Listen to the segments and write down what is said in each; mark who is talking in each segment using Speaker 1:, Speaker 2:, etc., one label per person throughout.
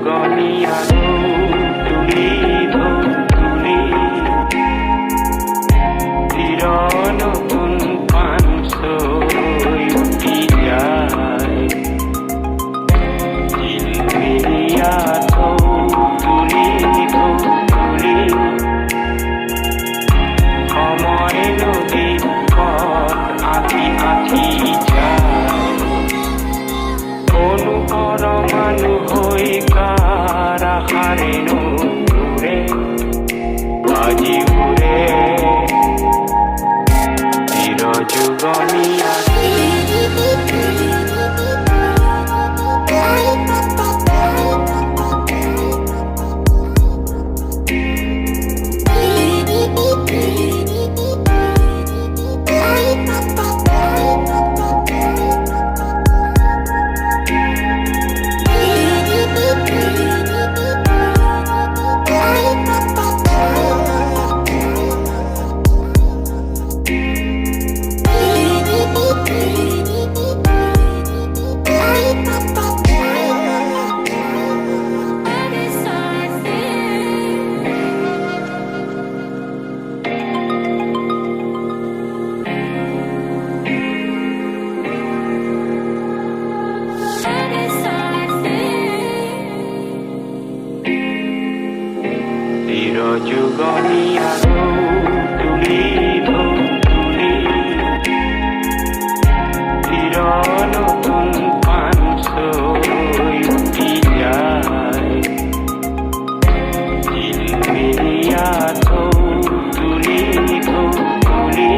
Speaker 1: যুগনি আৰু তুলি তুলি চিৰ নতুন পানচৈ উঠি যায় চিলমিলিয়া তুলি তুলি সময় নদী পথ আঁঠি আঁঠি মানুহ হৈ কাৰ আশাৰেনো উৰে আজি উৰে চিৰ যুগনি চিৰ যুগনি আৰু তুলি তুলি চিৰ নতুন পানচৈ উঠি যায় চিলমিলিয়া তুলি তুলি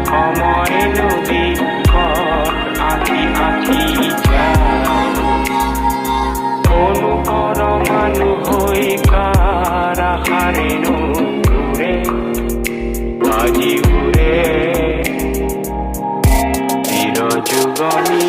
Speaker 1: সময় নদী পথ আঁঠি আঁঠি মানুহ হৈ কাৰ আশাৰেনো উৰে আজি উৰে চিৰ যুগনি